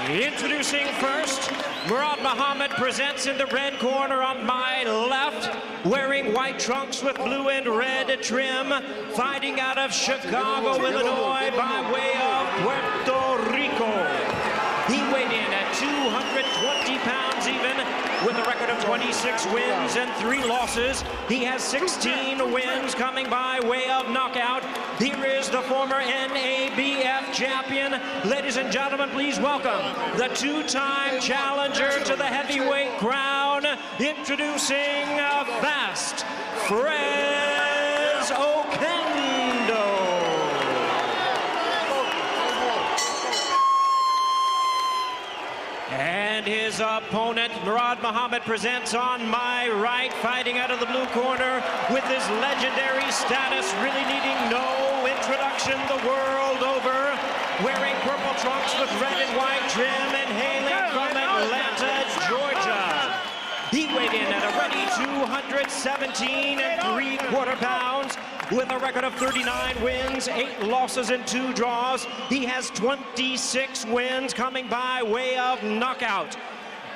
Introducing first, Murad Muhammad presents in the red corner on my left, wearing white trunks with blue and red trim, fighting out of Chicago, Illinois, by way of Puerto Rico. He weighed in at 220 pounds even, with a record of 26 wins and 3 losses. He has 16 wins coming by way of knockout. Here is the former NABF champion. Ladies and gentlemen, please welcome the 2-time challenger to the heavyweight crown, introducing Fast Fres OQUENDO. And his opponent, Murad Muhammad, presents on my right, fighting out of the blue corner with his legendary status, really needing no introduction the world over, wearing purple trunks with red and white trim and hailing from Atlanta, Georgia. He weighed in at a ready 217 3/4 pounds with a record of 39 wins, 8 losses and 2 draws. He has 26 wins coming by way of knockout.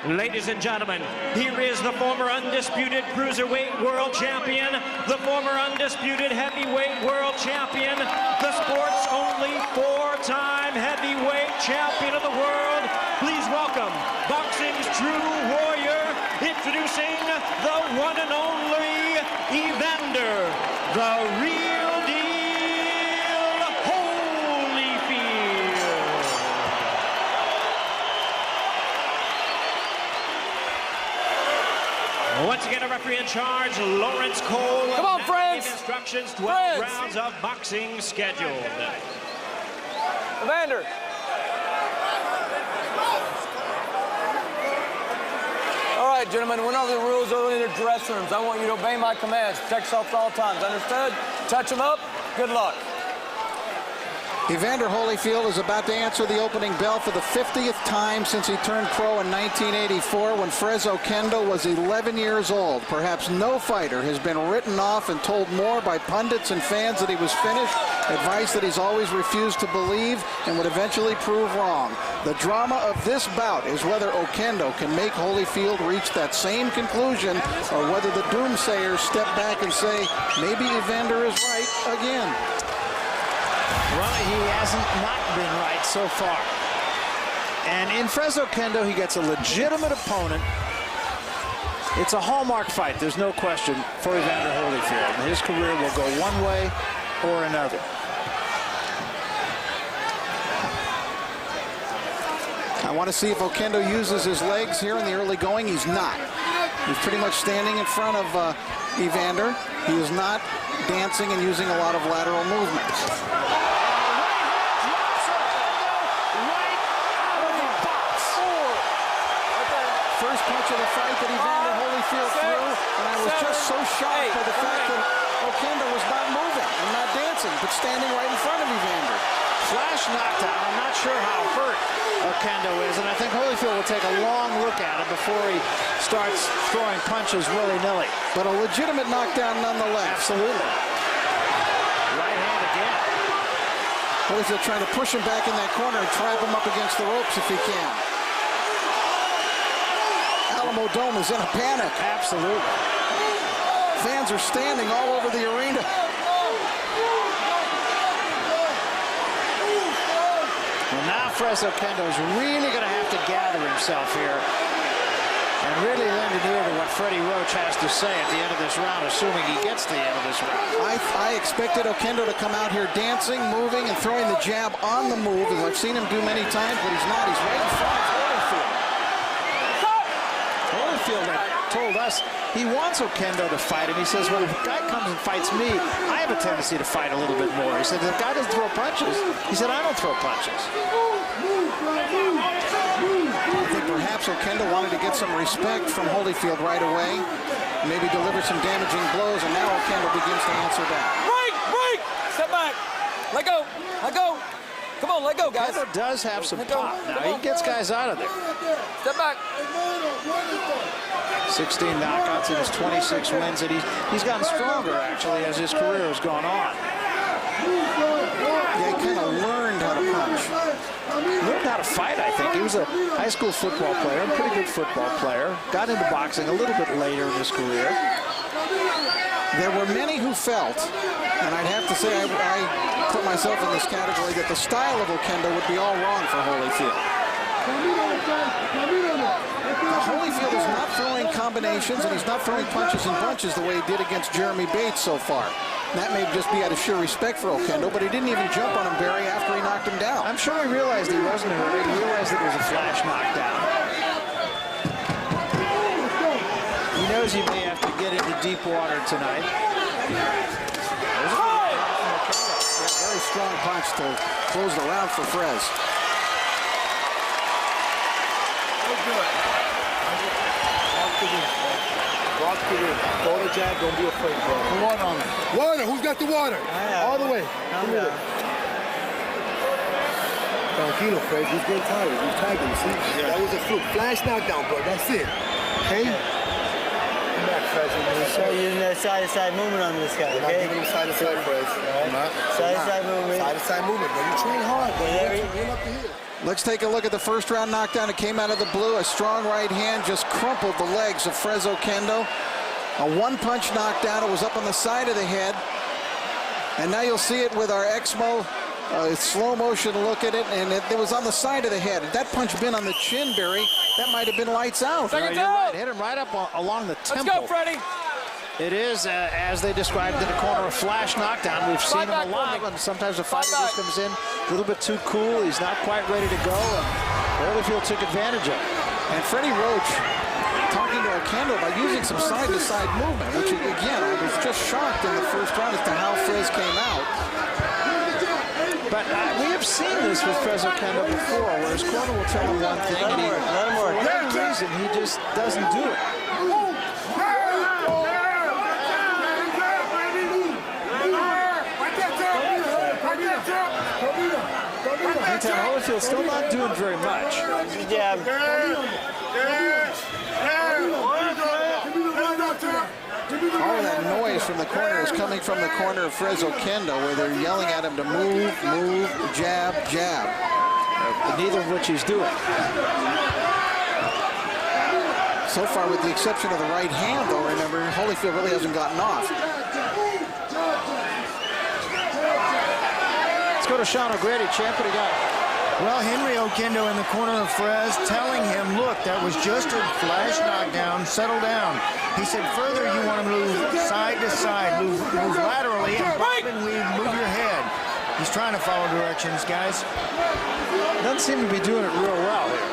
Ladies and gentlemen, here is the former undisputed cruiserweight world champion, the former undisputed heavyweight world champion, the sport's only 4-time heavyweight champion of the world. Please welcome boxing's true warrior, introducing the one and only Evander, the real deal, Holyfield. Once again, a referee in charge, Lawrence Cole. Come on, friends. Instructions, 12 rounds of boxing scheduled. Evander. All right, gentlemen, we know the rules are in the dressing rooms. I want you to obey my commands. Protect yourself at all times. Understood? Touch them up. Good luck. Evander Holyfield is about to answer the opening bell for the 50th time since he turned pro in 1984 when Fres OQUENDO was 11 years old. Perhaps no fighter has been written off and told more by pundits and fans that he was finished, advice that he's always refused to believe and would eventually prove wrong. The drama of this bout is whether OQUENDO can make Holyfield reach that same conclusion or whether the doomsayers step back and say, maybe Evander is right again. Well, he hasn't not been right so far. And in Fres OQUENDO, he gets a legitimate opponent. It's a hallmark fight, there's no question, for Evander Holyfield. His career will go one way or another. I want to see if OQUENDO uses his legs here in the early going. He's not. He's pretty much standing in front of Evander. He is not dancing and using a lot of lateral movements. First punch of the fight that Evander Holyfield threw, and I was just so shocked by the fact that OQUENDO was not moving and not dancing, but standing right in front of Evander. Flash knockdown. I'm not sure how hurt OQUENDO is, and I think Holyfield will take a long look at it before he starts throwing punches willy-nilly. But a legitimate knockdown nonetheless. Absolutely. Right hand again. Holyfield trying to push him back in that corner and trap him up against the ropes if he can. Alamo Dome is in a panic. Absolutely. Fans are standing all over the arena. Well, now Fres OQUENDO is really going to have to gather himself here and really lend an ear to what Freddie Roach has to say at the end of this round, assuming he gets to the end of this round. I expected OQUENDO to come out here dancing, moving, and throwing the jab on the move, as I've seen him do many times, but he's not. He's right in front of Holyfield. Holyfield told us he wants OQUENDO to fight him. He says, well, if a guy comes and fights me, I have a tendency to fight a little bit more. He said, if the guy doesn't throw punches, he said, I don't throw punches. I think perhaps OQUENDO wanted to get some respect from Holyfield right away, maybe deliver some damaging blows, and now OQUENDO begins to answer back. Break! Break! Step back! Let go! Let go! Come on, let go, guys. OQUENDO does have some pop. Now, he gets guys out of there. Step back. 16 knockouts in his 26 wins, and he's gotten stronger, actually, as his career has gone on. Yeah, he kind of learned how to punch. learned how to fight, I think. He was a high school football player, a pretty good football player. Got into boxing a little bit later in his career. There were many who felt, and I'd have to say I put myself in this category, that the style of Oquendo would be all wrong for Holyfield. Holyfield is not throwing combinations, and he's not throwing punches and bunches the way he did against Jeremy Bates so far. That may just be out of sheer respect for Oquendo, but he didn't even jump on him, Barry, after he knocked him down. I'm sure he realized he wasn't hurt. He realized it was a flash knockdown. He knows he may have to get into deep water tonight. Very strong punch to close the round for Frez. Walk to the throw the jab, don't be afraid, bro. Come on, water, who's got the water? All the way. Come here. Tranquilo, Fred, he's getting tired. He's tagging, see? Yeah. That was a fluke. Flash knockdown, bro, that's it. Okay? Come back, Fred. So you're using that side-to-side movement on this guy, okay? I'm not giving him side-to-side, Fred. Side-to-side movement. Side-to-side movement, bro. You train hard, bro. You're up to here. Let's take a look at the first round knockdown. It came out of the blue. A strong right hand just crumpled the legs of Frez Oquendo. A one-punch knockdown. It was up on the side of the head. And now you'll see it with our Exmo slow motion look at it, and it was on the side of the head. If that punch been on the chin, Barry, that might have been lights out. You're right. Hit him right up along the temple. Let's go, Freddie. It is, as they described in the corner, a flash knockdown. We've seen him a lot, and sometimes the fighter just comes in a little bit too cool. He's not quite ready to go, and Holyfield took advantage of it. And Freddie Roach talking to Oquendo about using some side-to-side movement, which, again, I was just shocked in the first round as to how Frez came out. But we have seen this with Frez Oquendo before, where his corner will tell him one thing, and for whatever reason, he just doesn't do it. Meantime, Holyfield's still not doing very much. Good jab. All of that noise from the corner is coming from the corner of Frez Oquendo, where they're yelling at him to move, move, jab, jab. Neither of which he's doing. So far, with the exception of the right hand, though, remember, Holyfield really hasn't gotten off. Let's go to Sean O'Grady. Champ, what do you got? Well, Henry Oquendo in the corner of Frez telling him, look, that was just a flash knockdown, settle down. He said, further, you want to move side to side, move laterally, and bob and weave, move your head. He's trying to follow directions, guys. Doesn't seem to be doing it real well here.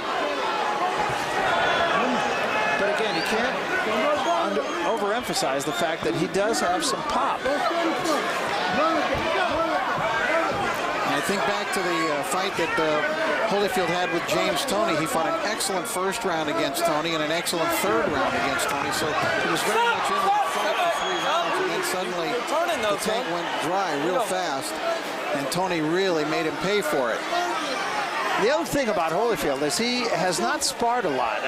But again, you can't overemphasize the fact that he does have some pop. I think back to the fight that Holyfield had with James Toney. He fought an excellent first round against Toney and an excellent third round against Toney. So he was very much in the fight for 3 rounds, and then suddenly the tank went dry real fast, and Toney really made him pay for it. The other thing about Holyfield is he has not sparred a lot.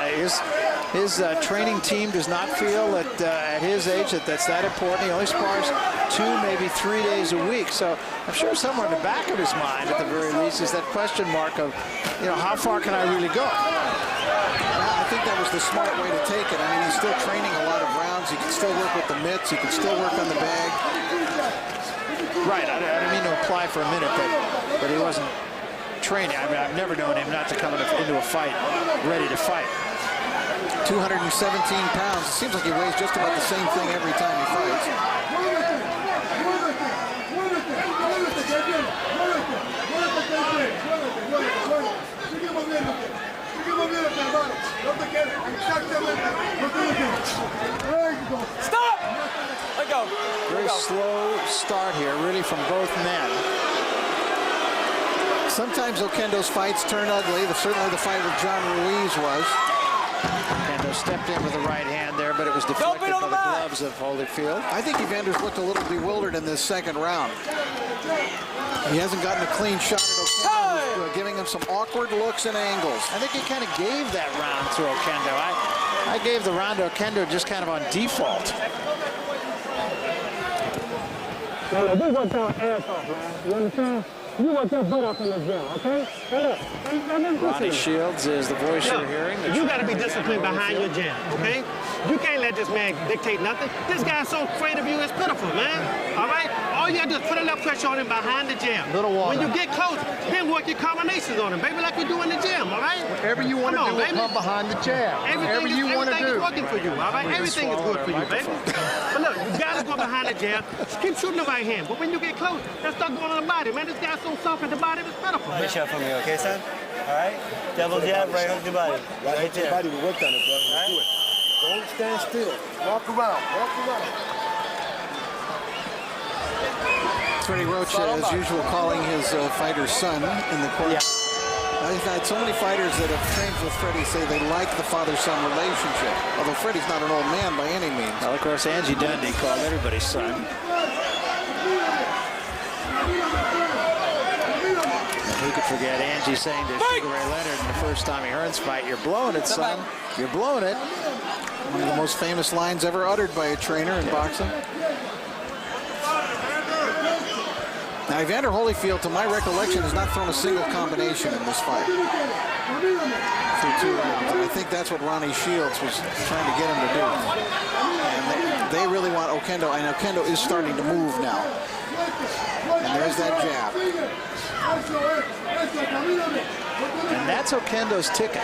His training team does not feel that at his age that's that important. He only spars 2, maybe 3 days a week. So I'm sure somewhere in the back of his mind, at the very least, is that question mark of, how far can I really go? I think that was the smart way to take it. I mean, he's still training a lot of rounds. He can still work with the mitts. He can still work on the bag. Right. I didn't mean to imply for a minute that he wasn't training. I mean, I've never known him not to come into a fight ready to fight. 217 pounds. It seems like he weighs just about the same thing every time he fights. Stop! Let go. Very slow start here, really, from both men. Sometimes Oquendo's fights turn ugly. Certainly the fight with John Ruiz was. Oquendo stepped in with the right hand there, but it was deflected by the gloves of Holyfield. I think Evander's looked a little bewildered in this second round. He hasn't gotten a clean shot at Oquendo, giving him some awkward looks and angles. I think he kind of gave that round to Oquendo. I gave the round to Oquendo just kind of on default. This is what y'all ass off, man. You understand? you work your butt off in the gym, okay? Hey, look. Ronnie Shields is the voice you're hearing. You got to be disciplined behind your jab, okay? You can't let this man dictate nothing. This guy's so afraid of you, it's pitiful, man. All right? All you got to do is put a little pressure on him behind the jab. When you get close, then work your combinations on him, baby, like we do in the gym, all right? Whatever you want to do, come behind the jab. Whatever you want to do. Everything is working for you, all right? Everything is good for you, baby. But look, you got to go behind the jab. Keep shooting the right hand. But when you get close, let's start going on the body, man. This guy's so soft at the body, it's pitiful, man. Good shot for me, okay, son? All right? Double jab, right hook the body. Right there. Body, we worked on it, bro. Let's do it. Don't stand still. Walk around. Walk around. Freddie Roach, as usual, calling his fighter's son in the corner. Yeah. I've had so many fighters that have trained with Freddie say they like the father-son relationship. Although Freddie's not an old man by any means. Well, of course, Angie Dundee called everybody's son. And who could forget Angie saying to Sugar Ray Leonard in the first Tommy Hearns fight, "You're blowing it, son. You're blowing it." One of the most famous lines ever uttered by a trainer in boxing. Now, Evander Holyfield, to my recollection, has not thrown a single combination in this fight through 2 rounds. And I think that's what Ronnie Shields was trying to get him to do. And they really want Oquendo, and Oquendo is starting to move now. And there's that jab. And that's Oquendo's ticket.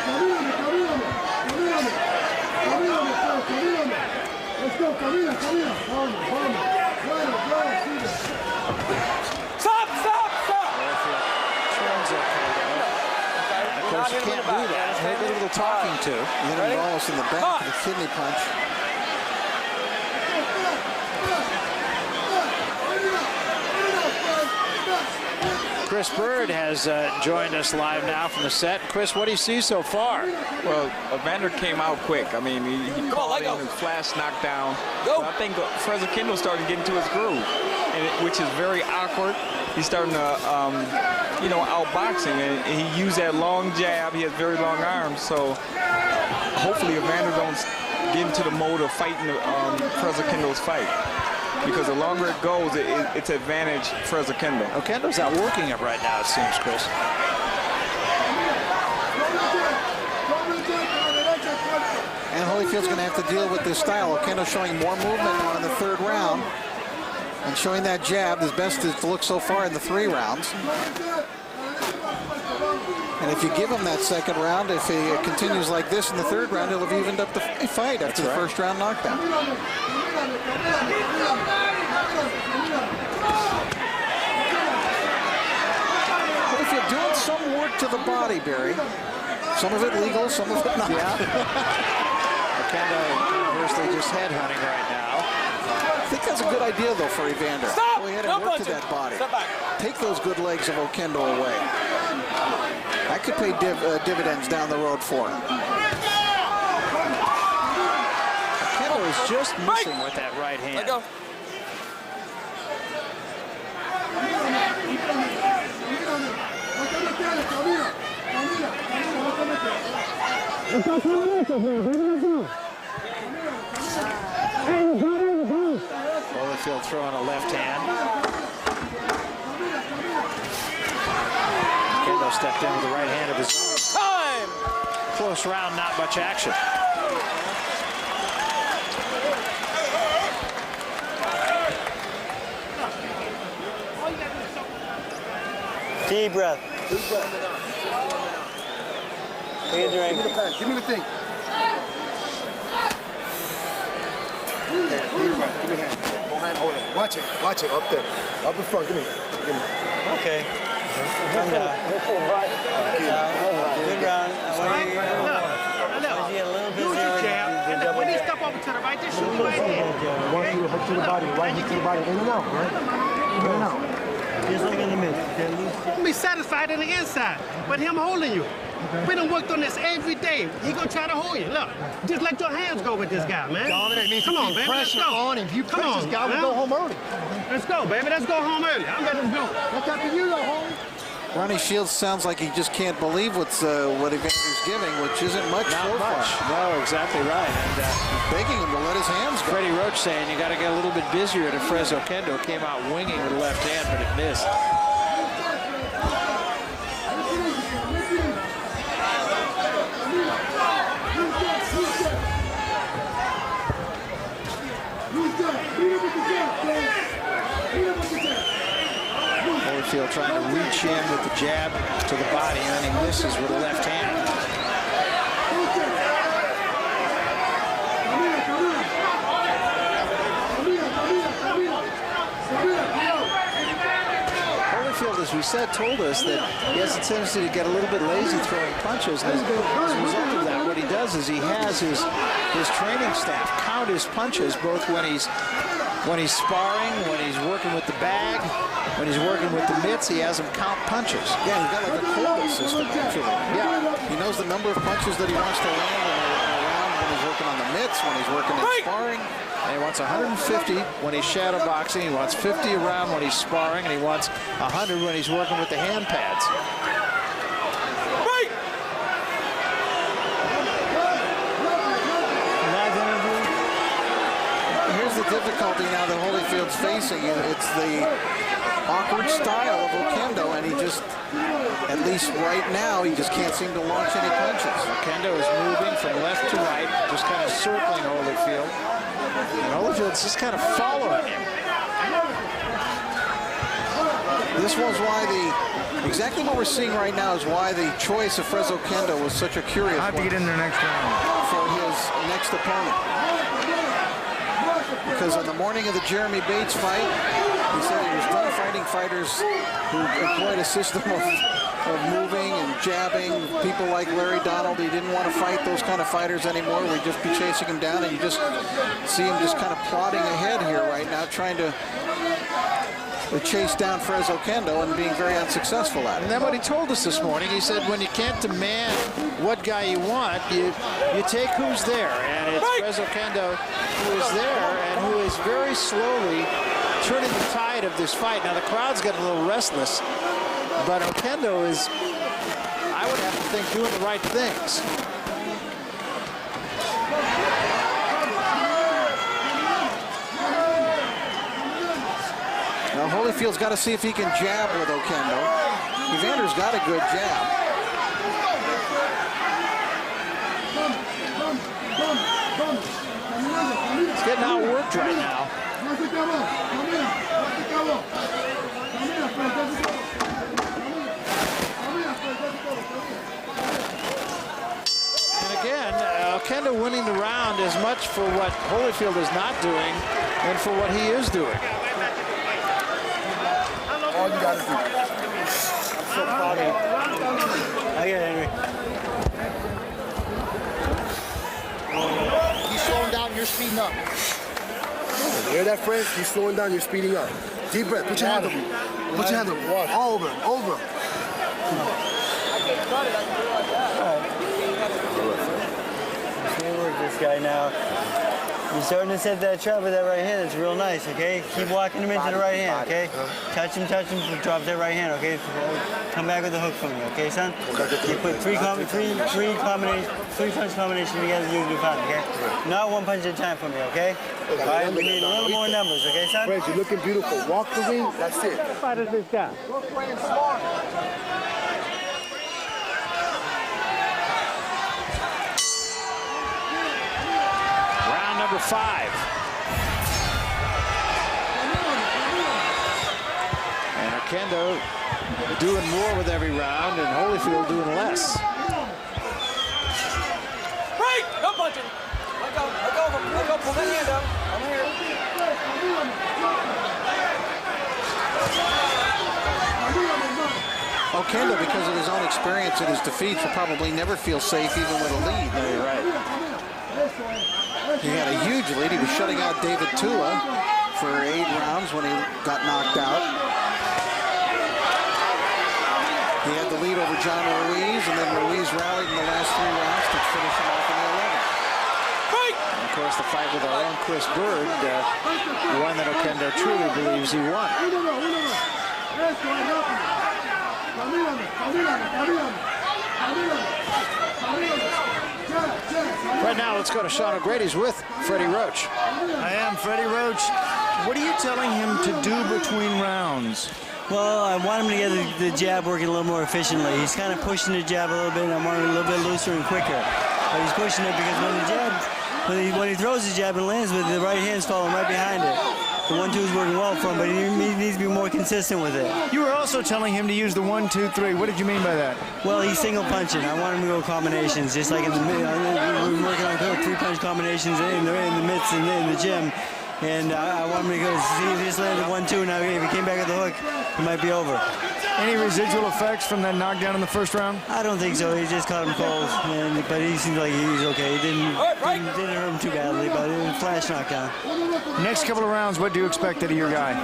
Of course, you can't do that. He'll get a little talking to. Hit him almost in the back with a kidney punch. Chris Bird has joined us live now from the set. Chris, what do you see so far? Well, Evander came out quick. I mean, he called in a flash knockdown. So I think Fred Oquendo started getting to his groove, which is very awkward. He's starting to, outboxing, and he used that long jab. He has very long arms, so hopefully Evander don't get into the mode of fighting Fred Oquendo's fight. Because the longer it goes, it's advantage for Oquendo. Oquendo's out working him right now, it seems, Chris. And Holyfield's going to have to deal with this style. Oquendo showing more movement now in the 3rd round. And showing that jab, his best it's looked so far in the 3 rounds. And if you give him that 2nd round, if he continues like this in the 3rd round, he'll have evened up the fight after the 1st round knockdown. Holyfield doing some work to the body, Barry. Some of it legal, some of it not. Yeah. Oquendo conversely just headhunting right now. I think that's a good idea, though, for Evander. Stop! Go ahead and work to that body. Take those good legs of Oquendo away. That could pay dividends down the road for him. Oquendo is just missing with that right hand. Let go. Holyfield throwing a left hand. Oquendo stepped in with the right hand of his own. Time! Close round, not much action. Deep breath. Take a drink. Give me the pen. Give me the thing. Give me the pen. Give me the hand. Go hand, hold it. Watch it. Watch it. Up there. Up in front. Give me. Give me. Okay. Come down. Good round. When he step over to the right, just shoot the right hand. One hook to the body. Right hook to the body. In and out, right? In and out. Just like in the middle. Don't be satisfied on the inside, but him holding you. We done worked on this every day. He gonna try to hold you. Look, just let your hands go with this guy, man. Dominant means come on, baby. Let's pressure go. on him. If you Come press on, this guy, man. we'll go home early. Let's go, baby. Let's go home early. I'm ready to go. That's up to you, though, home. Ronnie Shields sounds like he just can't believe what Evander's giving, which isn't much so far. No, exactly right. And begging him to let his hands go. Freddie Roach saying you got to get a little bit busier. And Fred Oquendo came out winging with the left hand, but it missed. trying to reach in with the jab to the body, and then he misses with the left hand. Holyfield, as we said, told us that he has a tendency to get a little bit lazy throwing punches. And as a result of that, what he does is he has his training staff count his punches, both when he's sparring, when he's working with the bag, when he's working with the mitts. He has them count punches. Yeah, he's got like a quota system, actually. Yeah. He knows the number of punches that he wants to land in a round when he's working on the mitts, when he's working in sparring. And he wants 150 when he's shadow boxing. He wants 50 a round when he's sparring, and he wants 100 when he's working with the hand pads. Here's the difficulty now that Holyfield's facing. It's the awkward style of Oquendo, and he just, at least right now, he just can't seem to launch any punches. Oquendo is moving from left to right, just kind of circling Holyfield. And Holyfield's just kind of following him. This was why exactly what we're seeing right now is why the choice of Frez Oquendo was such a curious I'll have to get in there next round. For his next opponent. Because on the morning of the Jeremy Bates fight, he said he was done fighting fighters who employed a system of moving and jabbing. People like Larry Donald, he didn't want to fight those kind of fighters anymore. We'd just be chasing him down, and you just see him just kind of plodding ahead here right now, trying to chase down Frez Oquendo and being very unsuccessful at it. And then what he told us this morning, he said when you can't demand what guy you want, you take who's there. And it's Frez Oquendo who is there and who is very slowly turning the tide of this fight. Now the crowd's getting a little restless, but Oquendo is, I would have to think, doing the right things. Now Holyfield's got to see if he can jab with Oquendo. Evander's got a good jab. He's getting outworked right now. And again, Oquendo winning the round as much for what Holyfield is not doing than for what he is doing. All you gotta do. I'm so proud of you. I get Henry. He's slowing down, you're speeding up. You hear that, friends? He's slowing down, you're speeding up. Deep breath. Put your hand up. Put your hand up. All over him. Over him. Let's work this guy now. You're starting to set that trap with that right hand. It's real nice, okay? Keep walking him into the right hand, okay? Touch him, drop that right hand, okay? Come back with the hook for me, okay, son? You put three punch combinations together, you do fine, okay? Not one punch at a time for me, okay? All right, we need a little more numbers, okay, son? Friends, you're looking beautiful. Walk the ring, that's it. What fight is this guy? We're playing smart. Number 5. And Oquendo doing more with every round, and Holyfield doing less. Right! No punching! Let go, pull that hand up. I'm here. Oquendo, because of his own experience in his defeats, will probably never feel safe even with a lead. No, you're right. He had a huge lead. He was shutting out David Tula for 8 rounds when he got knocked out. He had the lead over John Ruiz, and then Ruiz rallied in the last 3 rounds to finish him off in the 11th. And of course, the fight with our own Chris Bird, one that Oquendo truly believes he won. Right now, let's go to Sean O'Grady's with Freddie Roach. I am Freddie Roach. What are you telling him to do between rounds? Well, I want him to get the jab working a little more efficiently. He's kind of pushing the jab a little bit, and I want him a little bit looser and quicker. But he's pushing it because when he throws the jab and lands with it, the right hand's falling right behind it. The 1-2 is working well for him, but he needs to be more consistent with it. You were also telling him to use the 1-2-3. What did you mean by that? Well, he's single punching. I want him to go combinations, just like in the we're working on 3-punch combinations in the mitts in the gym. And I want him to go see if he just landed 1-2. Now, if he came back at the hook, it might be over. Any residual effects from that knockdown in the first round? I don't think so. He just caught him cold, but he seems like he's okay. He didn't hurt him too badly, but it was a flash knockdown. Next couple of rounds, what do you expect out of your guy?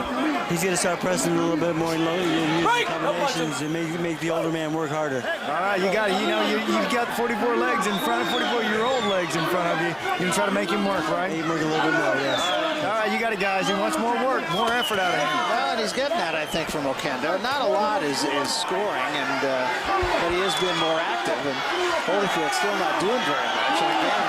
He's going to start pressing a little bit more and use combinations and make the older man work harder. All right, you got it. You know, you've got 44 legs in front of 44-year-old legs in front of you. You're going to try to make him work, right? Make him work a little bit more, yes. All right, you got it, guys. He wants more work, more effort out of him. Well, and he's getting that, I think, from Oquendo. Not a lot is scoring, but he has been more active. And Holyfield still not doing very much. And again,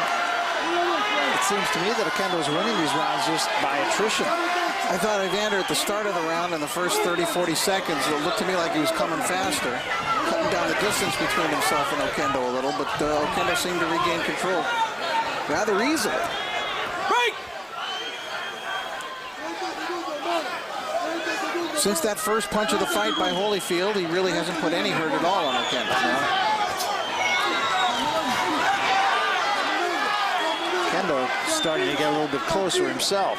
it seems to me that Oquendo's winning these rounds just by attrition. I thought Evander at the start of the round in the first 30-40 seconds, it looked to me like he was coming faster, cutting down the distance between himself and Oquendo a little, but Oquendo seemed to regain control rather easily. Since that first punch of the fight by Holyfield, he really hasn't put any hurt at all on Oquendo. Oquendo starting to get a little bit closer himself.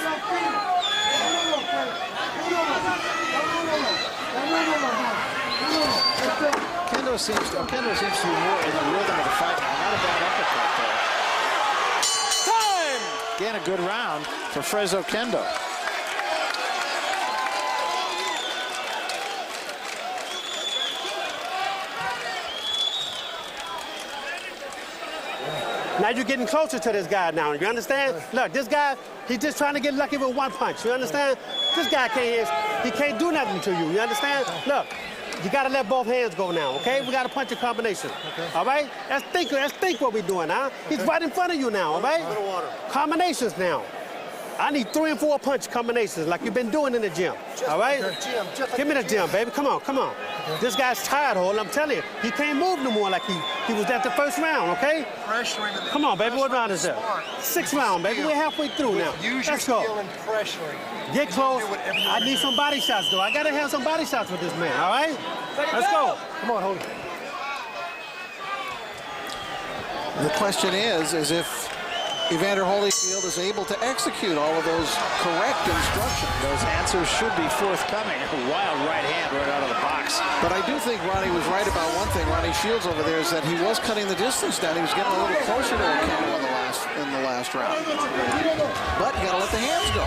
Oquendo seems to be more in the rhythm of the fight now. Not a bad uppercut there. Time! Again, a good round for Frezzo Oquendo. Now you're getting closer to this guy now, you understand? Look, this guy, he's just trying to get lucky with one punch, you understand? This guy can't do nothing to you, you understand? Look, you gotta let both hands go now, okay? We gotta punch a combination, all right? Let's think what we're doing now. He's right in front of you now, all right? Combinations now. I need 3 and 4 punch combinations like you've been doing in the gym, all right? Give me the gym, baby, come on, come on. This guy's tired, Hol, I'm telling you. He can't move no more like he was at the first round, okay? Come on, baby, what round is that? 6th round, baby, we're halfway through now. Let's go. Get close. I need some body shots, though. I gotta have some body shots with this man, all right? Let's go. Come on, Hol. The question is if Evander Holyfield is able to execute all of those correct instructions. Those answers should be forthcoming. A wild right hand right out of the box. But I do think Ronnie was right about one thing. Ronnie Shields over there is that he was cutting the distance down. He was getting a little closer to Oquendo in the last round. But you got to let the hands go.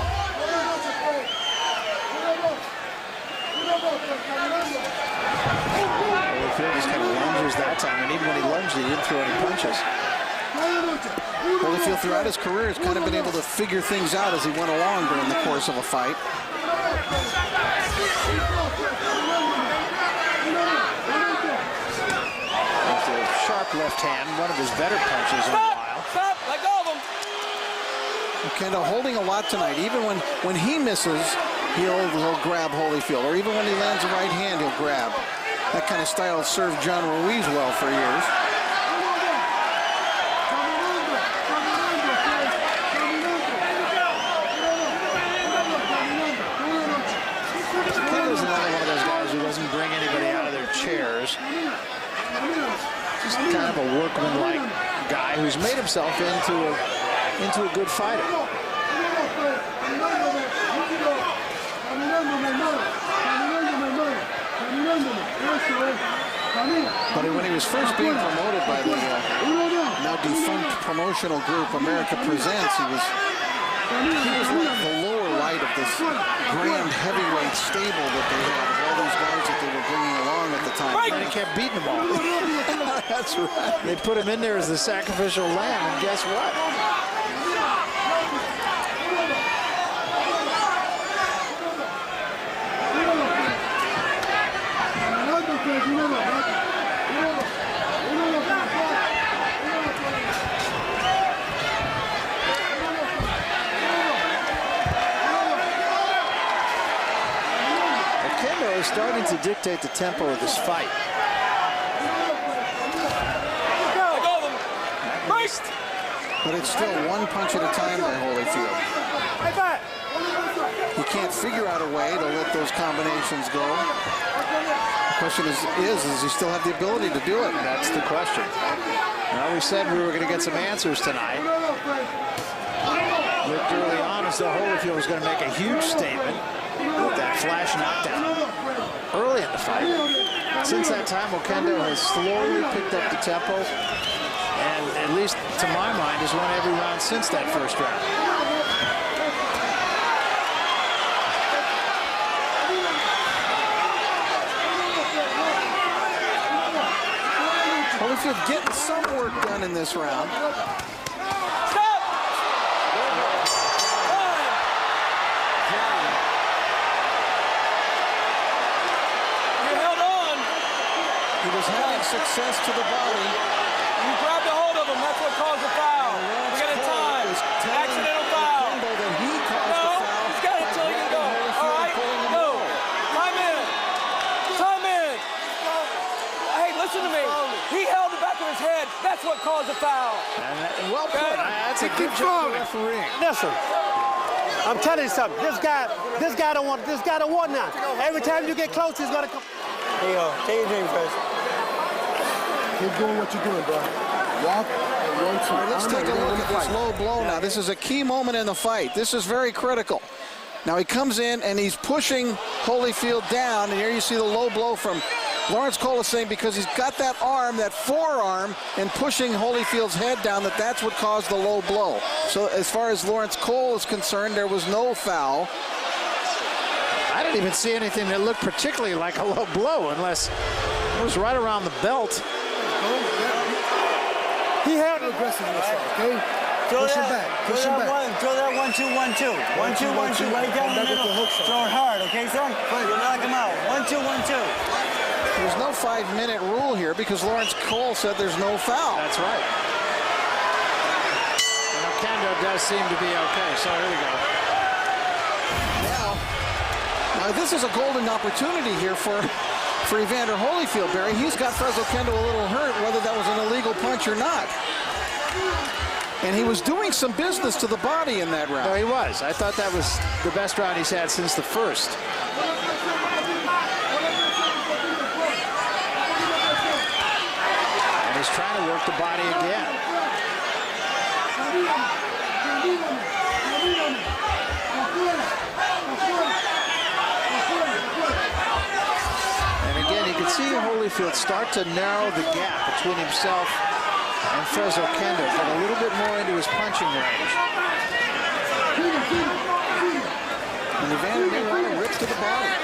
Holyfield just kind of lunges that time, and even when he lunged, he didn't throw any punches. Holyfield throughout his career has kind of been able to figure things out as he went along during the course of a fight. With a sharp left hand, one of his better punches in a while. Stop! Let go of him! Oquendo holding a lot tonight. Even when he misses, he'll grab Holyfield. Or even when he lands a right hand, he'll grab. That kind of style served John Ruiz well for years. Bring anybody out of their chairs. Just kind of a workman-like guy who's made himself into a good fighter. But when he was first being promoted by the now defunct promotional group America Presents, he was like the lower light of this grand heavyweight stable that they had, of all these guys that they were bringing along at the time. And he kept beating them all. That's right. They put him in there as the sacrificial lamb, and guess what? Is starting to dictate the tempo of this fight. But it's still one punch at a time by Holyfield. He can't figure out a way to let those combinations go. The question is he still have the ability to do it? That's the question. Well, we said we were going to get some answers tonight. Looked early on as though Holyfield was going to make a huge statement with that flash knockdown early in the fight. Since that time, Oquendo has slowly picked up the tempo, and at least to my mind, has won every round since that first round. Holyfield getting some work done in this round. He was having success to the body. You grabbed a hold of him. That's what caused the foul. We got a time. Accidental foul. That he caused the foul. He's got it till he can go. All right, go. Time in. Time in. Hey, listen to me. He held the back of his head. That's what caused the foul. Well put. That's a good job of refereeing. Listen, I'm telling you something. This guy don't want now. Every time you get close, he's gonna come. Here you go. Take your drink first. Keep doing what you're doing, bro. Walk and 1, 2. All right, let's take a look at this low blow now. This is a key moment in the fight. This is very critical. Now he comes in and he's pushing Holyfield down, and here you see the low blow from Lawrence Cole is saying because he's got that arm, that forearm, and pushing Holyfield's head down, that's what caused the low blow. So as far as Lawrence Cole is concerned, there was no foul. I didn't even see anything that looked particularly like a low blow unless it was right around the belt. He had aggressiveness, okay? Push him back. Push him back. Throw that 1, 2, 1, 2. 1, 2, 1, 2. Right down the middle. Throw it hard, okay, son? You'll knock him out. 1, 2, 1, 2. There's no 5-minute rule here because Lawrence Cole said there's no foul. That's right. And Oquendo does seem to be okay, so here we go. Now this is a golden opportunity here for Evander Holyfield, Barry. He's got Oquendo a little hurt, whether that was an illegal punch or not. And he was doing some business to the body in that round. No, he was. I thought that was the best round he's had since the first. And he's trying to work the body again. And again, you can see Holyfield start to narrow the gap between himself and Oquendo, get a little bit more into his punching range. And Evander didn't want to rip to the body.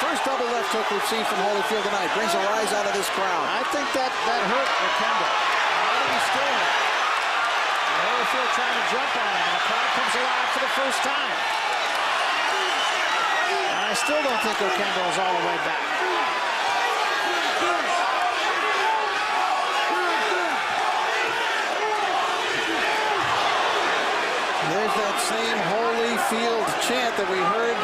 First double left hook we've seen from Holyfield tonight. Brings a rise out of this crowd. I think that hurt Oquendo. He's still Holyfield trying to jump on him, and the crowd comes alive for the first time. And I still don't think Oquendo is all the way back. There's that same Holyfield chant that we heard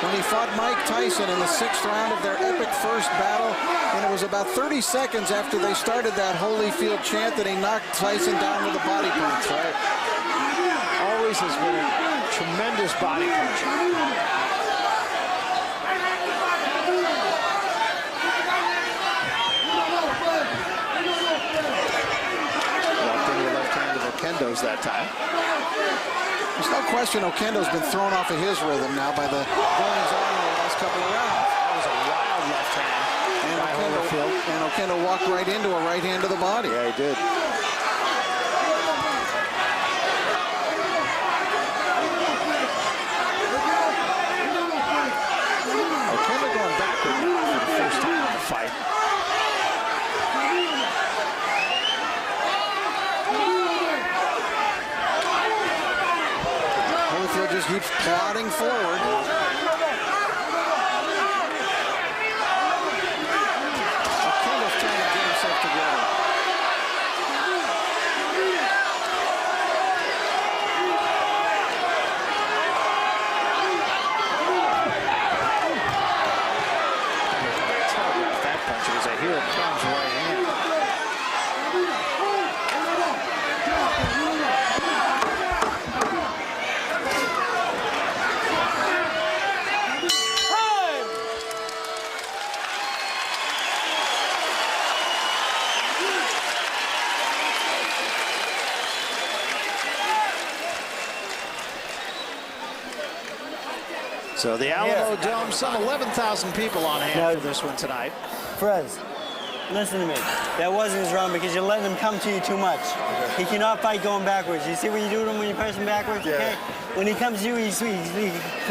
when he fought Mike Tyson in the 6th round of their epic first battle. And it was about 30 seconds after they started that Holyfield chant that he knocked Tyson down with a body punch, right? Always has been a tremendous body puncher. Walked into the left hand of Oquendo's that time. There's no question Oquendo's been thrown off of his rhythm now by the goings-on in the last couple of rounds. That was a wild left hand by Holyfield. And Oquendo walked right into a right hand to the body. Yeah, he did. Oquendo going backward now for the first time in the fight. Just keeps plodding forward. Oquendo's trying to get himself together. Telegraphed that punch. It was a hero So the Alamo Dome, some 11,000 people on hand for this one tonight. Frez, listen to me. That wasn't his round because you're letting him come to you too much. He cannot fight going backwards. You see what you do to him when you press him backwards? Yeah. Okay? When he comes to you, he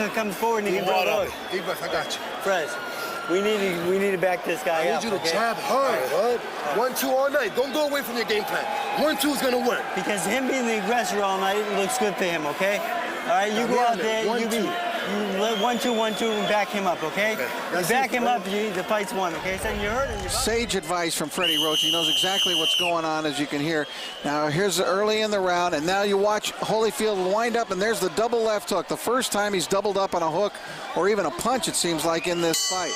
comes forward and he can throw it out. Deep breath, I got you. Frez, we need to back this guy up. I need you to jab hard, bud. 1-2 all night. Don't go away from your game plan. 1-2 is going to work. Because him being the aggressor all night looks good for him, okay? All right, you go out there, you let 1-2, 1-2, and back him up, okay? You back him up, the fight's won, okay? So you're hurting. Sage advice from Freddie Roach. He knows exactly what's going on, as you can hear. Now, here's early in the round, and now you watch Holyfield wind up, and there's the double left hook. The first time he's doubled up on a hook or even a punch, it seems like, in this fight.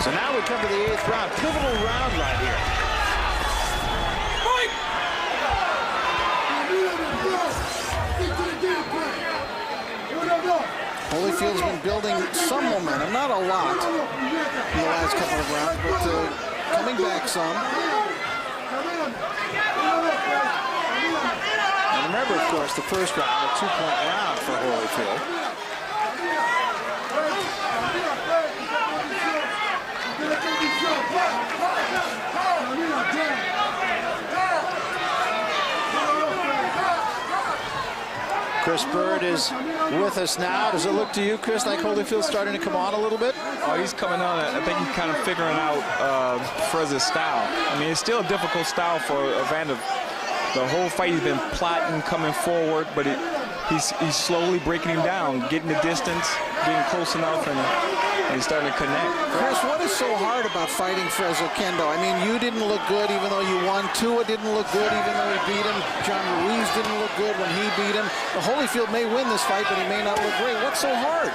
So now we come to the 8th round. Pivotal round right here. Holyfield's been building some momentum, not a lot in the last couple of rounds, but coming back some. And remember, of course, the first round, a 2-point round for Holyfield. Chris Bird is with us now. Does it look to you, Chris, like Holyfield's starting to come on a little bit? Oh, he's coming on. I think he's kind of figuring out Frez's style. I mean, it's still a difficult style for Evander. The whole fight he's been plotting, coming forward, but he's slowly breaking him down, getting the distance, getting close enough, and he's starting to connect. Chris, what is so hard about fighting Frez Oquendo? I mean, you didn't look good even though you won. Tua didn't look good even though he beat him. John Ruiz didn't look good when he beat him. Holyfield may win this fight, but he may not look great. What's so hard?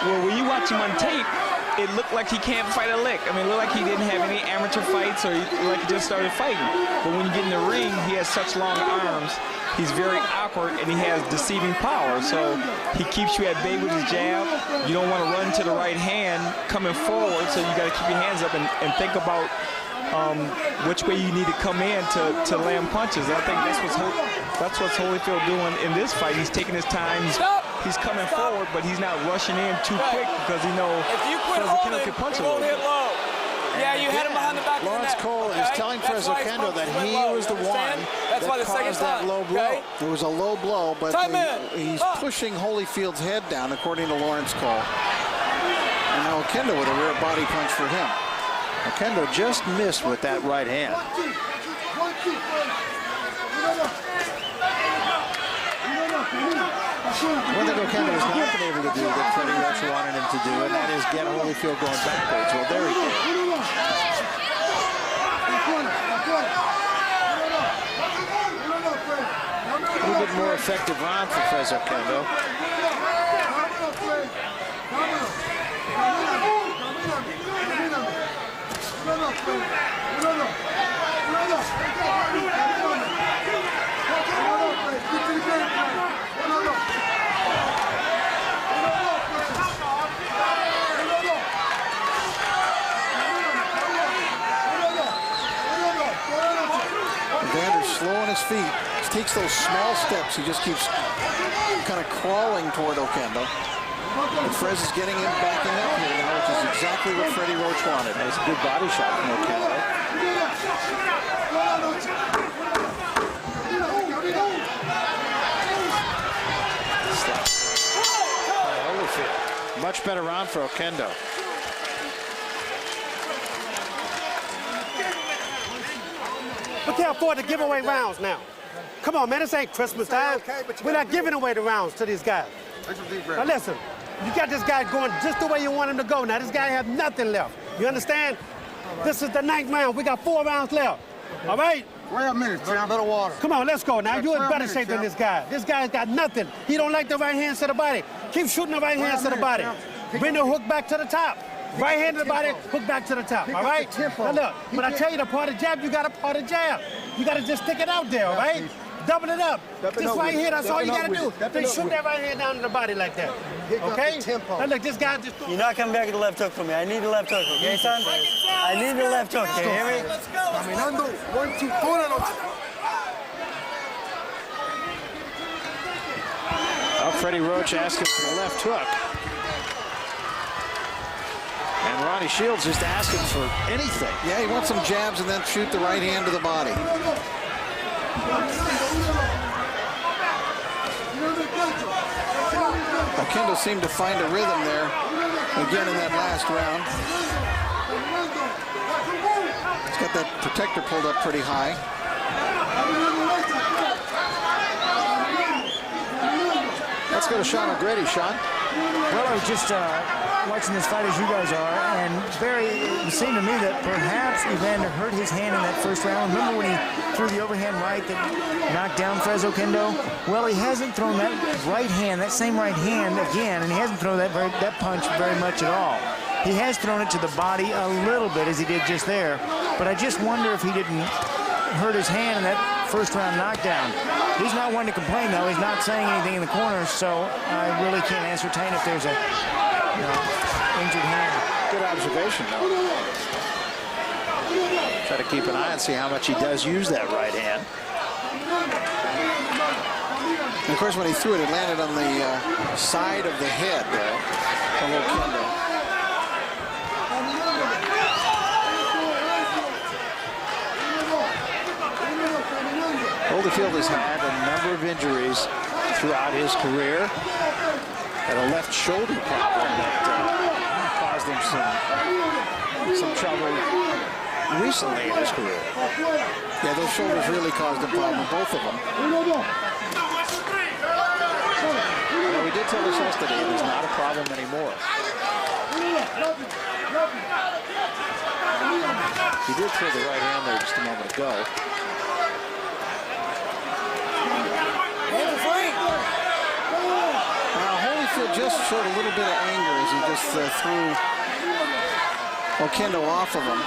Well, when you watch him on tape, it looked like he can't fight a lick. I mean, it looked like he didn't have any amateur fights, or like he just started fighting. But when you get in the ring, he has such long arms. He's very awkward, and he has deceiving power. So he keeps you at bay with his jab. You don't want to run to the right hand coming forward, so you got to keep your hands up and think about which way you need to come in to land punches. And I think that's what's Holyfield doing in this fight. He's taking his time. He's coming forward, but he's not rushing in too quick because he knows Oquendo can punch a little bit. Yeah, you hit him behind the back of the Lawrence neck. Cole is telling Frez Oquendo that he was the one that caused that low blow. It was a low blow, but he's pushing Holyfield's head down, according to Lawrence Cole. And now Oquendo with a rear body punch for him. Oquendo just missed with that right hand. One thing Oquendo has not been able to do that Freddie Roach wanted him to do, and that is get Holyfield going backwards. Well, there he did. A little bit more effective round for Frez Oquendo. Evander's slow on his feet. He takes those small steps. He just keeps kind of crawling toward Oquendo. And Frez is getting him backing up here now, which is exactly what Freddie Roach wanted. Nice good body shot from Oquendo. Holyfield. Much better round for Oquendo. We can't afford to give away rounds now. Come on, man, this ain't Christmas time. We're not giving away the rounds to these guys. Now listen, you got this guy going just the way you want him to go. Now this guy has nothing left. You understand? This is the 9th round. We got 4 rounds left. All right? Wait a minute, man. Better water. Come on, let's go now. You're in better shape than this guy. This guy's got nothing. He don't like the right hands to the body. Keep shooting the right hands to the body. Bring the hook back to the top. Right hand to the body, hook back to the top, all right? Now look, when I tell you the part of jab, you got a part of jab. You got to just stick it out there, all right? Double it up. This right here, that's all you got to do. Then shoot that right hand down to the body like that, okay? Now look, this guy just... You're not coming back with the left hook for me. I need the left hook, okay, son? I need the left hook, okay? Hear me? Caminando, 1-2, toda la noche. Oh, Freddie Roach asking for the left hook. And Ronnie Shields just asking for anything. Yeah, he wants some jabs and then shoot the right hand to the body. Oquendo seemed to find a rhythm there again in that last round. He's got that protector pulled up pretty high. Let's go to Sean O'Grady. Sean? Well, I was just watching this fight as you guys are, and it seemed to me that perhaps Evander hurt his hand in that first round. Remember when he threw the overhand right that knocked down Fresno Oquendo? Well, he hasn't thrown that right hand, that same right hand again, and he hasn't thrown that punch very much at all. He has thrown it to the body a little bit as he did just there, but I just wonder if he didn't hurt his hand in that first round knockdown. He's not one to complain, though. He's not saying anything in the corner, so I really can't ascertain if there's a injured hand. Good observation, though. Try to keep an eye and see how much he does use that right hand. And of course, when he threw it, it landed on the side of the head there from Oquendo. Holyfield has had a number of injuries throughout his career. Had a left shoulder problem that caused him some trouble recently in his career. Yeah, those shoulders really caused him problem, both of them. Well, we did tell us yesterday it is not a problem anymore. He did throw the right hand there just a moment ago. Holyfield just showed a little bit of anger as he just threw Oquendo off of him.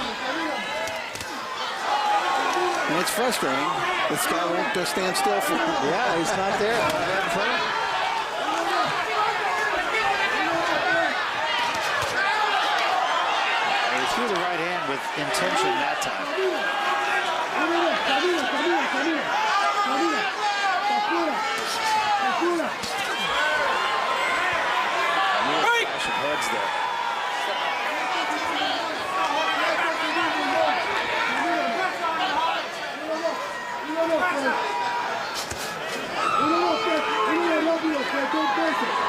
And it's frustrating. This guy won't just stand still for him. Yeah, he's not there. He threw the right hand with intention that time. Heads there.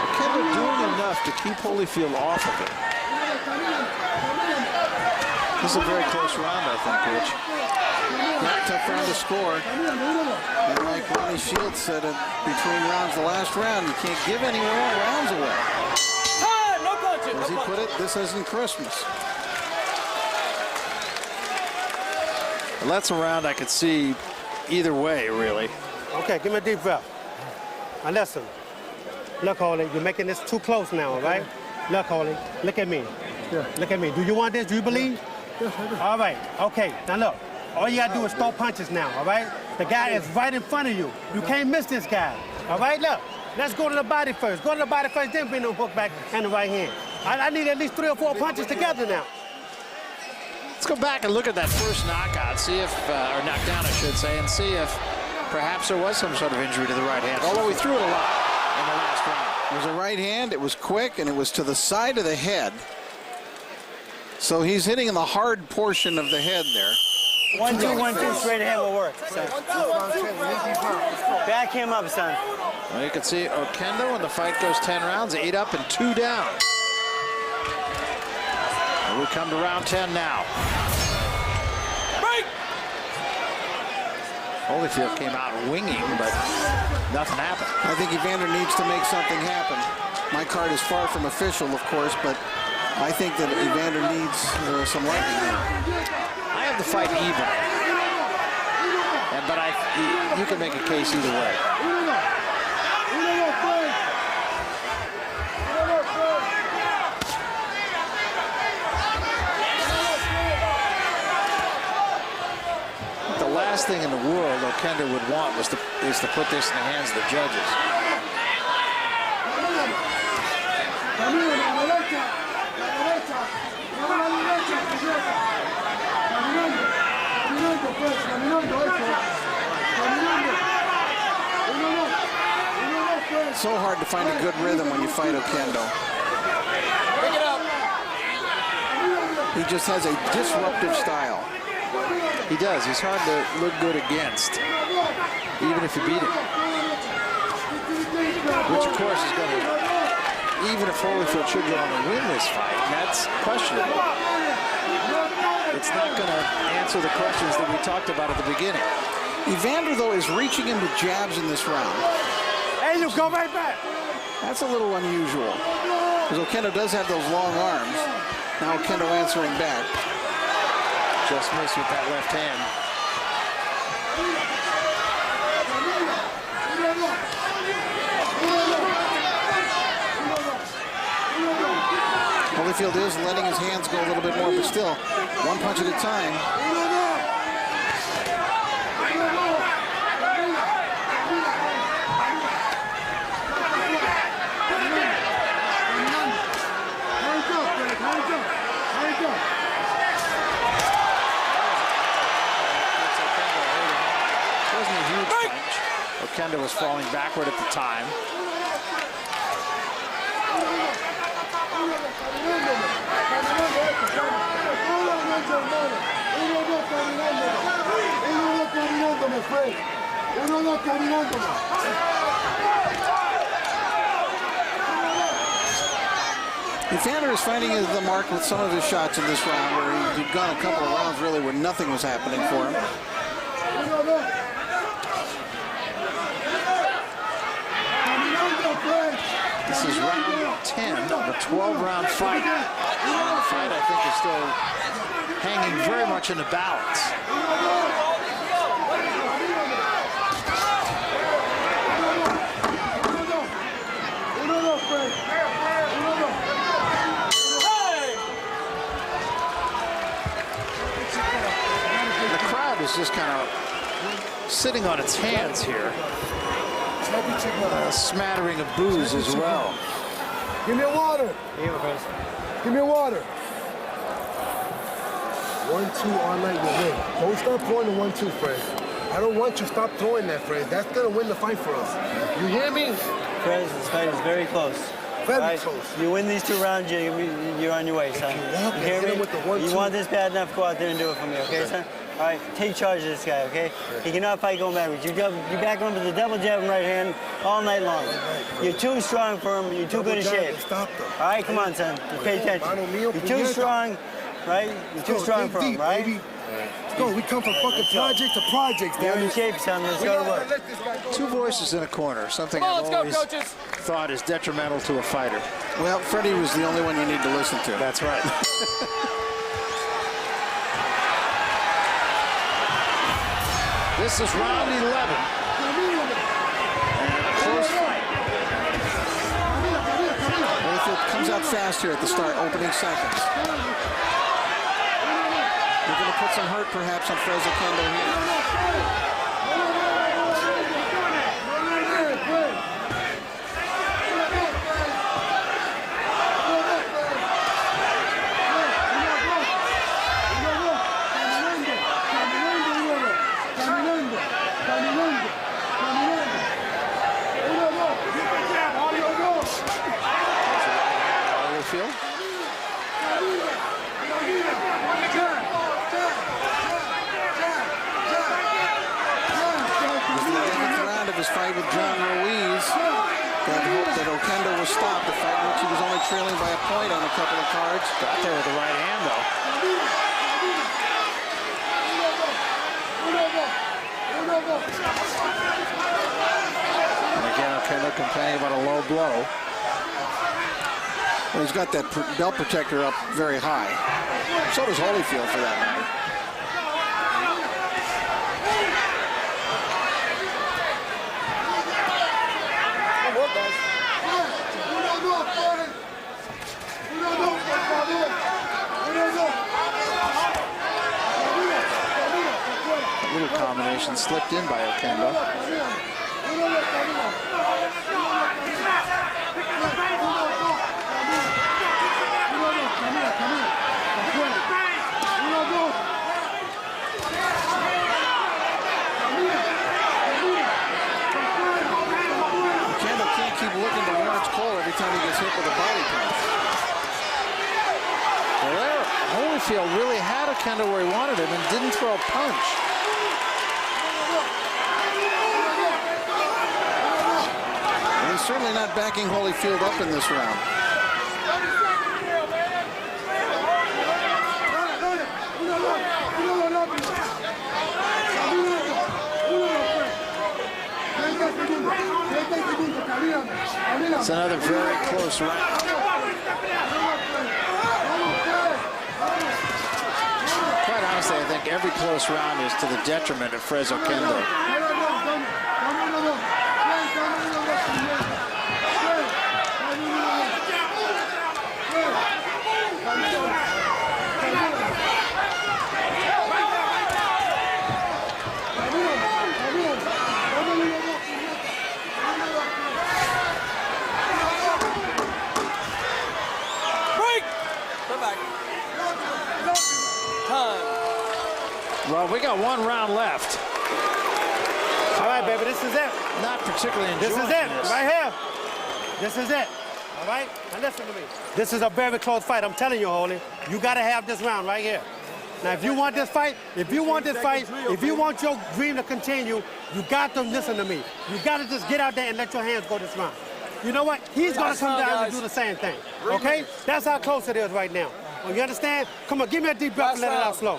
Oquendo doing enough to keep Holyfield off of it. This is a very close round, I think, Rich. Not a tough round to score. And like Ronnie Shields said between rounds, the last round, you can't give any more rounds away. As he put it, this isn't Christmas. Well, that's a round I could see either way, really. Okay, give me a deep breath. Now listen. Look, Holy, you're making this too close now, all right? Look, Holy, look at me. Yeah. Look at me. Do you want this? Do you believe? Yes, I do. All right, okay. Now look, all you gotta do is throw punches now, all right? The guy is right in front of you. You can't miss this guy, all right? Look, let's go to the body first. Go to the body first, then bring the hook back and the right hand. I need at least 3 or 4 punches together now. Let's go back and look at that first knockout, see if, or knockdown, I should say, and see if perhaps there was some sort of injury to the right hand, although he threw it a lot in the last round. It was a right hand, it was quick, and it was to the side of the head. So he's hitting in the hard portion of the head there. 1, 2, 1, 2, straight ahead will work, son. Back him up, son. Well, you can see Oquendo when the fight goes 10 rounds, 8 up and 2 down. And we come to round 10 now. Break! Holyfield came out winging, but nothing happened. I think Evander needs to make something happen. My card is far from official, of course, but I think that Evander needs some lightning here. I have the fight even, but you can make a case either way. The last thing in the world Oquendo would want is to put this in the hands of the judges. It's so hard to find a good rhythm when you fight Oquendo. Pick it up. He just has a disruptive style. He does. He's hard to look good against, even if you beat him. Which, of course, is going to, even if Holyfield should go on to win this fight, that's questionable. It's not going to answer the questions that we talked about at the beginning. Evander, though, is reaching him with jabs in this round. Hey, you go right back. That's a little unusual, because Oquendo does have those long arms. Now Oquendo answering back. Just missed with that left hand. Holyfield is letting his hands go a little bit more, but still, one punch at a time. Oquendo was falling backward at the time. Evander is finding the mark with some of his shots in this round, where he'd gone a couple of rounds really where nothing was happening for him. This is round 10 of a 12-round fight. And the fight, I think, is still hanging very much in the balance. The crowd is just kind of sitting on its hands here. A smattering of booze as well. Give me a water. Give me a water. 1-2 all night will win. Don't stop throwing the 1-2, Fred. I don't want you to stop throwing that, Fred. That's going to win the fight for us. You hear me? Fred, this fight is very close. Very close. You win these 2 rounds, you're on your way, son. You hear me? You want this bad enough, go out there and do it for me, okay, son? All right, take charge of this guy, okay? He cannot fight going backwards. You back him with the double jab and right hand all night long. You're too strong for him. You're too good in shape. Stop them. All right, come on, son. Just pay attention. You're too strong, right? You're too strong for him, right? Let's go. We come from fucking project to projects, You're damn in it. shape, son. Let's go to work. Two voices in a corner, something I've always thought is detrimental to a fighter. Well, Freddie was the only one you need to listen to. That's right. This is round 11. And a close fight. Holyfield comes out fast here at the start, opening seconds. They're going to put some hurt, perhaps, on Fres Oquendo here. Fight with John Ruiz that Oquendo was stopped. The fight in which he was only trailing by a point on a couple of cards. Got there with the right hand, though. And again, Oquendo complaining about a low blow. Well, he's got that belt protector up very high. So does Holyfield, for that matter. Little combination slipped in by Oquendo. Oquendo can't he gets hit with a body punch. Well, there, Holyfield really had Oquendo where he wanted him and didn't throw a punch. And he's certainly not backing Holyfield up in this round. It's another very close round. Quite honestly, I think every close round is to the detriment of Frez Oquendo. Well, we got one round left. All right, baby, this is it. Not particularly enjoying this. Is it, right here. This is it, all right? Now listen to me. This is a very close fight. I'm telling you, Holy. You got to have this round right here. Now, if you want this fight, if you want your dream to continue, you got to listen to me. You got to just get out there and let your hands go this round. You know what? He's going to come down and do the same thing, okay? That's how close it is right now. You understand? Come on, give me a deep breath and let it out slow.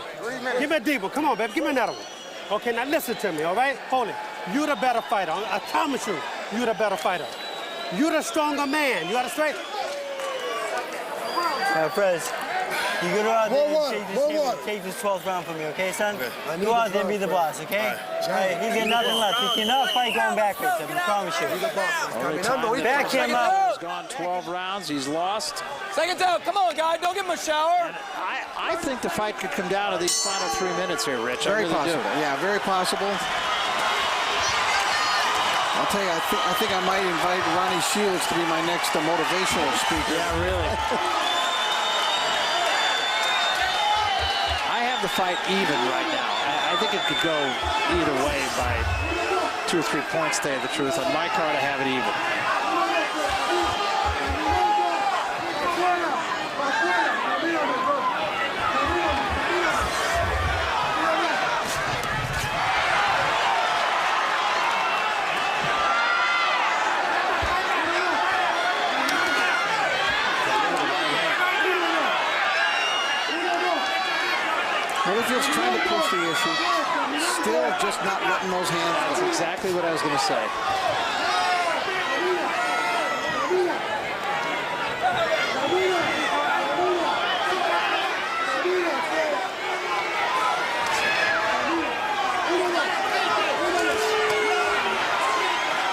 Give me a deep one. Come on, baby. Give me another one. Okay, now listen to me, all right? Hold it. You're the better fighter. I promise you, you're the better fighter. You're the stronger man. You got to straight. Frez, you go out there and take this 12th round from me, okay, son? Go out there and be the boss, okay? Right, he's got nothing left. He cannot fight going backwards, I promise you. Back him up. He's gone 12 rounds. He's lost. Second down. Come on, guy. Don't give him a shower. I think the fight could come down to these final 3 minutes here, Rich. Very I really possible. do. Yeah, very possible. I'll tell you, I think I might invite Ronnie Shields to be my next motivational speaker. Yeah, really. I have the fight even right now. I think it could go either way by 2 or 3 points, to tell you the truth. On my card, I have it even. Holyfield's trying to push the issue, still just not letting those hands go. That's exactly what I was going to say.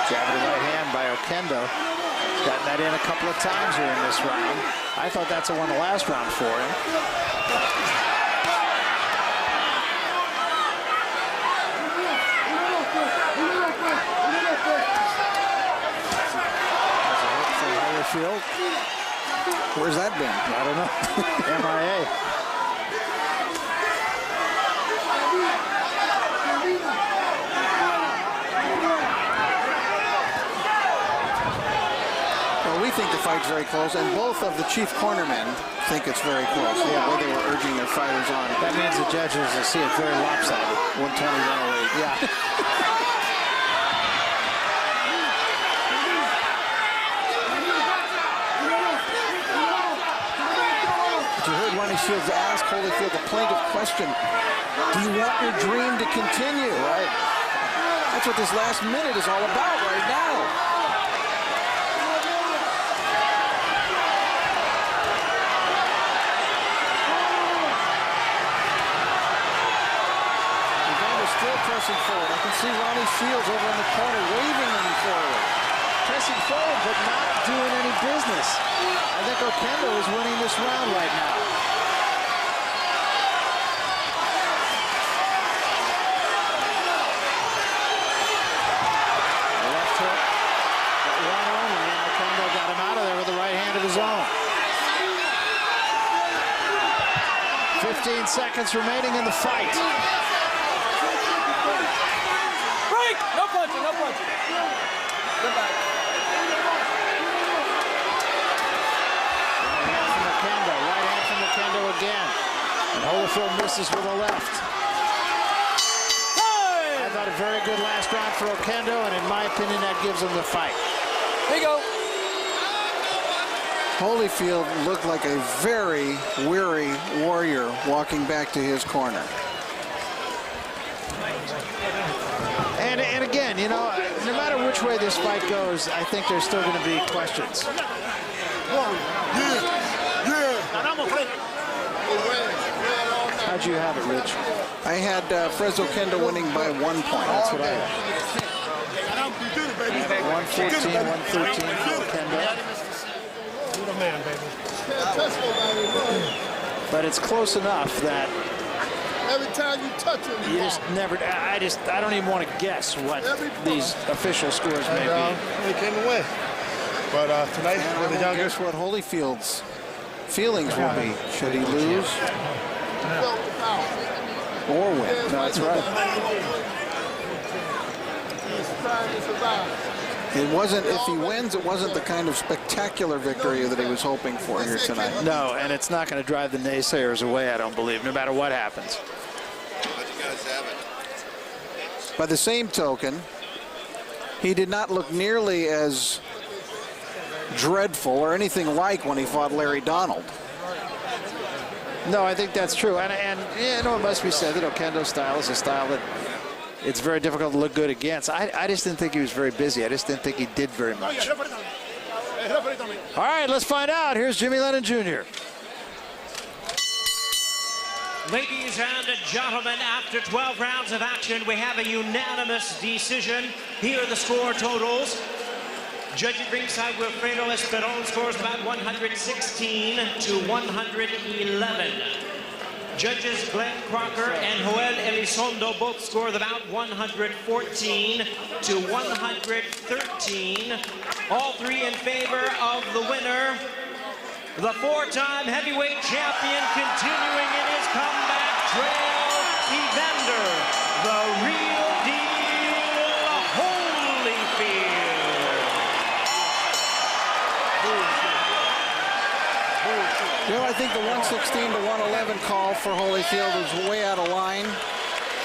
Jab to the right hand by Oquendo. He's gotten that in a couple of times here in this round. I thought that's won the last round for him. Where's that been? I don't know. MIA. Well, we think the fight's very close, and both of the chief cornermen think it's very close. Yeah, the way they were urging their fighters on. That means the judges will see it very lopsided. 120-108. Yeah. Shields asked Holyfield the plaintive question, do you want your dream to continue? Right. That's what this last minute is all about right now. Evander's still pressing forward. I can see Ronnie Shields over in the corner waving him forward. Pressing forward, but not doing any business. I think Oquendo is winning this round right now. Left hook, one only, and Oquendo got him out of there with the right hand of his own. 15 seconds remaining in the fight. Break! No punching, no punching. Get back. And Holyfield misses with a left. I thought a very good last round for Oquendo, and in my opinion, that gives him the fight. Here you go. Holyfield looked like a very weary warrior walking back to his corner. And again, you know, no matter which way this fight goes, I think there's still going to be questions. How'd you have it, Rich? I had Frezzo Kendo winning by 1 point. That's what I had. 114, 113 for Kendo. You're the man, baby. But it's close enough that Every time you touch him, you just never. I don't even want to guess what these official scores may be. He came to win. But tonight, And I won't guess what Holyfield's feelings will be. Should he lose or win? No, that's right. It wasn't, if he wins, it wasn't the kind of spectacular victory that he was hoping for here tonight. No, and it's not going to drive the naysayers away, I don't believe, no matter what happens. By the same token, he did not look nearly as dreadful or anything like when he fought Larry Donald. No, I think that's true. And you know, it must be said that Oquendo's style is a style that it's very difficult to look good against. I just didn't think he was very busy. I just didn't think he did very much. All right, let's find out. Here's Jimmy Lennon Jr. Ladies and gentlemen, after 12 rounds of action, we have a unanimous decision. Here are the score totals. Judge at ringside, Wilfredo Esperon scores about 116 to 111. Judges Glenn Crocker and Joel Elizondo both scored about 114 to 113. All three in favor of the winner, the four-time heavyweight champion, continuing in his comeback trail, Evander, the real deal, Holyfield. Well, I think the 116 to 111 call for Holyfield is way out of line.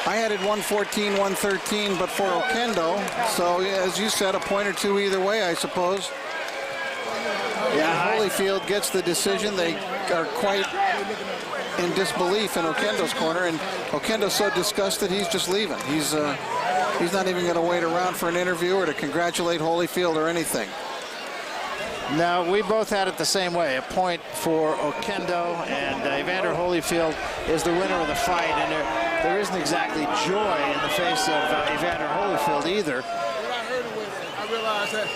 I had it 114, 113, but for Oquendo, so as you said, a point or two either way, I suppose. Yeah, Holyfield gets the decision. They are quite in disbelief in Oquendo's corner, and Oquendo's so disgusted he's just leaving. He's not even going to wait around for an interview or to congratulate Holyfield or anything. No, we both had it the same way. A point for Oquendo, and Evander Holyfield is the winner of the fight. And there isn't exactly joy in the face of Evander Holyfield either. when I heard him with it, I realized that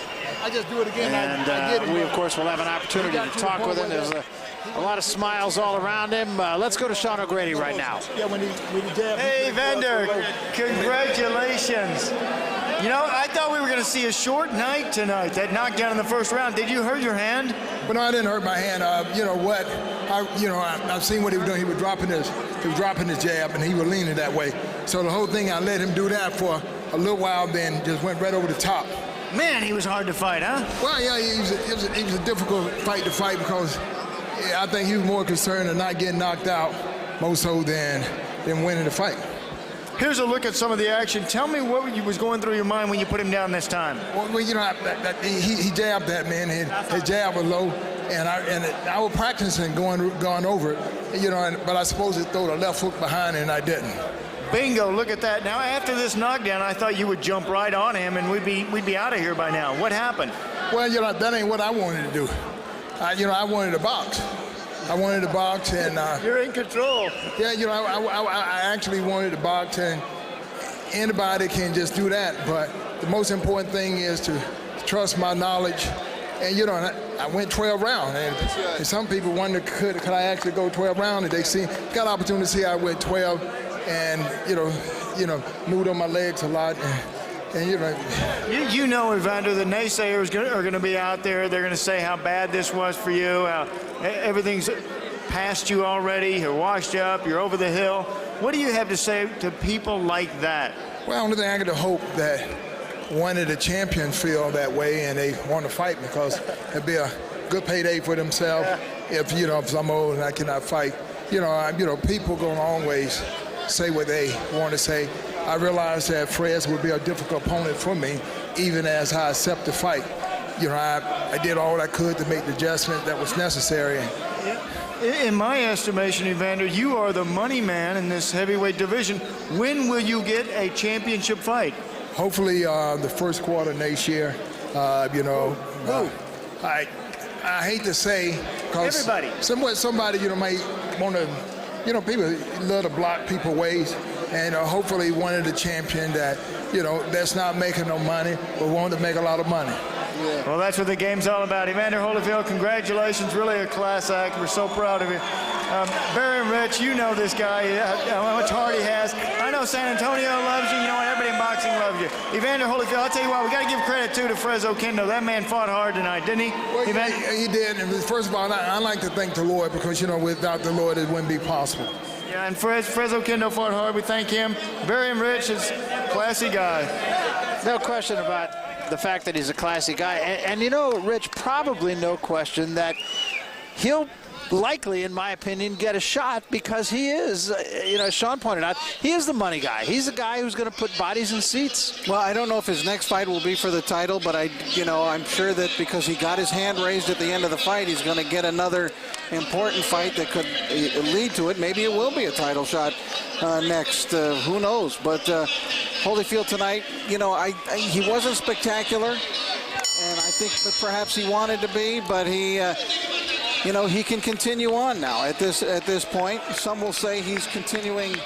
I just do it again. And I get him. we, of course, will have an opportunity to talk with him. There's a lot of smiles all around him. Let's go to Sean O'Grady right now. Yeah, when he jabbed. Hey, Evander, congratulations. You know, I thought we were going to see a short night tonight. That knockdown in the first round. Did you hurt your hand? But no, I didn't hurt my hand. You know what? I've seen what he was doing. He was dropping his jab, and he was leaning that way. So the whole thing, I let him do that for a little while, then just went right over the top. Man, he was hard to fight, huh? Well, yeah, it was a difficult fight to fight because I think he was more concerned of not getting knocked out, more so than winning the fight. Here's a look at some of the action. Tell me what was going through your mind when you put him down this time. Well, you know, he jabbed that, man. His jab was low, and I was practicing going over it, you know. But I supposed to throw the left hook behind it, and I didn't. Bingo! Look at that. Now after this knockdown, I thought you would jump right on him, and we'd be out of here by now. What happened? Well, you know, that ain't what I wanted to do. I wanted to box. I wanted to box, and you're in control. Yeah, you know, I actually wanted to box, and anybody can just do that. But the most important thing is to trust my knowledge. And you know, I went 12 rounds, and some people wonder could I actually go 12 rounds? And they got an opportunity to see I went 12, and you know, moved on my legs a lot. And you know, Evander, the naysayers are going to be out there. They're going to say how bad this was for you. Everything's past you already. You're washed up. You're over the hill. What do you have to say to people like that? Well, only thing I can hope that one of the champions feel that way and they want to fight, because it'd be a good payday for themselves if I'm old and I cannot fight. people go long ways, say what they want to say. I realized that Fred would be a difficult opponent for me, even as I accept the fight. I did all I could to make the adjustment that was necessary. In my estimation, Evander, you are the money man in this heavyweight division. When will you get a championship fight? Hopefully the first quarter next year. I hate to say, because somebody might want to, people love to block people's ways, and hopefully one of the champion that that's not making no money but want to make a lot of money. Yeah. Well, that's what the game's all about. Evander Holyfield, congratulations. Really a class act. We're so proud of you. Barry and Rich, you know this guy, how much heart he has. I know San Antonio loves you. You know what? Everybody in boxing loves you. Evander Holyfield, I'll tell you what, we got to give credit, too, to Fred Oquendo. That man fought hard tonight, didn't he? Well, he did. And first of all, I like to thank the Lord because, without the Lord, it wouldn't be possible. Yeah, and Fred Oquendo fought hard. We thank him. Barry and Rich is a classy guy. No question about the fact that he's a classy guy. And Rich, probably no question that he'll likely, in my opinion, get a shot because he is, as Sean pointed out, he is the money guy. He's the guy who's going to put bodies in seats. Well, I don't know if his next fight will be for the title, but I'm sure that because he got his hand raised at the end of the fight, he's going to get another important fight that could lead to it. Maybe it will be a title shot next. Who knows? But Holyfield tonight, he wasn't spectacular, and I think that perhaps he wanted to be, but he can continue on now at this point. Some will say he's continuing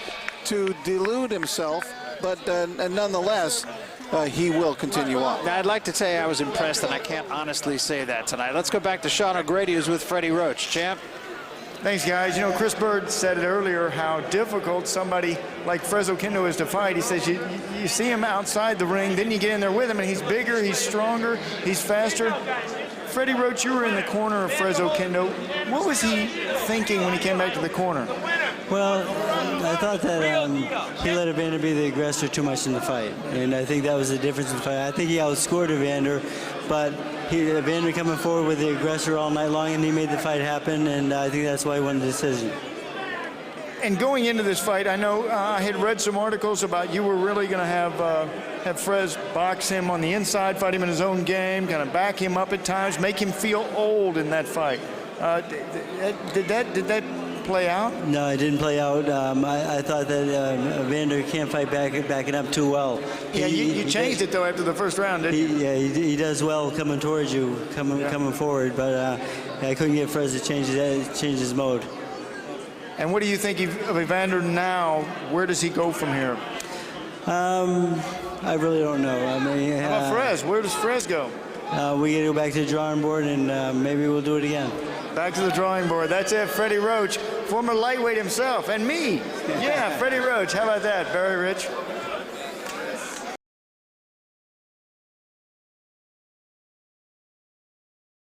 to delude himself, but nonetheless, he will continue on. Now, I'd like to say I was impressed, and I can't honestly say that tonight. Let's go back to Sean O'Grady, who's with Freddie Roach. Champ? Thanks, guys. Chris Bird said it earlier, how difficult somebody like Fred Oquendo is to fight. He says you see him outside the ring, then you get in there with him, and he's bigger, he's stronger, he's faster. Freddie Roach, you were in the corner of Fred Oquendo. What was he thinking when he came back to the corner? Well, I thought that he let Evander be the aggressor too much in the fight, and I think that was the difference in the fight. I think he outscored Evander, but Evander coming forward with the aggressor all night long, and he made the fight happen, and I think that's why he won the decision. And going into this fight, I know I had read some articles about you were really going to have Fred box him on the inside, fight him in his own game, kind of back him up at times, make him feel old in that fight. Did that play out? No, it didn't play out. I thought that Evander can't fight backing up too well. Yeah, you changed it, though, after the first round, didn't you? Yeah, he does well coming towards you, coming forward, but I couldn't get Fred to change his mode. And what do you think of Evander now? Where does he go from here? I really don't know. I mean, how about Fred? Where does Fred go? We got to go back to the drawing board, and maybe we'll do it again. Back to the drawing board. That's it. Freddie Roach, former lightweight himself, and me. Yeah, Freddie Roach. How about that, Barry Rich?